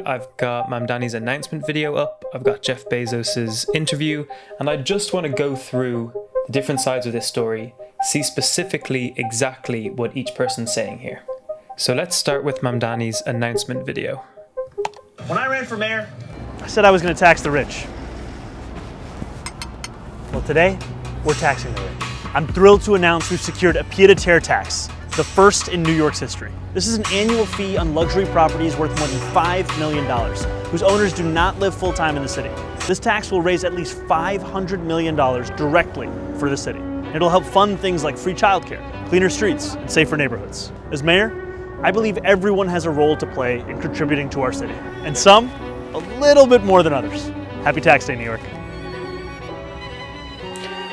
I've got Mamdani's announcement video up, I've got Jeff Bezos's interview, and I just want to go through the different sides of this story, see specifically exactly what each person's saying here. So let's start with Mamdani's announcement video. When I ran for mayor, I said I was going to tax the rich. Well, today, we're taxing the rich. I'm thrilled to announce we've secured a pied-à-terre tax, the first in New York's history. This is an annual fee on luxury properties worth more than $5 million, whose owners do not live full-time in the city. This tax will raise at least $500 million directly for the city. It'll help fund things like free childcare, cleaner streets, and safer neighborhoods. As mayor, I believe everyone has a role to play in contributing to our city, and some a little bit more than others. Happy Tax Day, New York.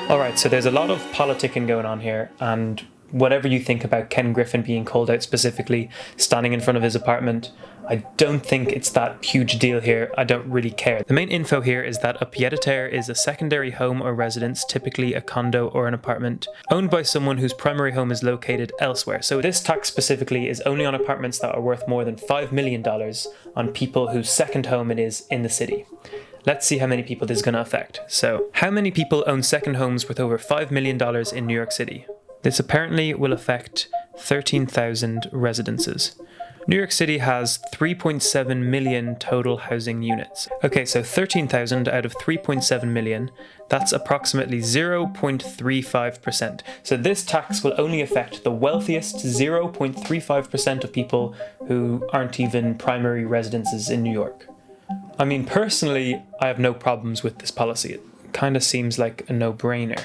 Alright, so there's a lot of politicking going on here, and whatever you think about Ken Griffin being called out specifically, standing in front of his apartment, I don't think it's that huge deal here. I don't really care. The main info here is that a pied-à-terre is a secondary home or residence, typically a condo or an apartment, owned by someone whose primary home is located elsewhere. So this tax specifically is only on apartments that are worth more than $5 million on people whose second home it is in the city. Let's see how many people this is going to affect. So, how many people own second homes worth over $5 million in New York City? This apparently will affect 13,000 residences. New York City has 3.7 million total housing units. Okay, so 13,000 out of 3.7 million, that's approximately 0.35%. So this tax will only affect the wealthiest 0.35% of people who aren't even primary residences in New York. I mean, personally, I have no problems with this policy. It kind of seems like a no-brainer.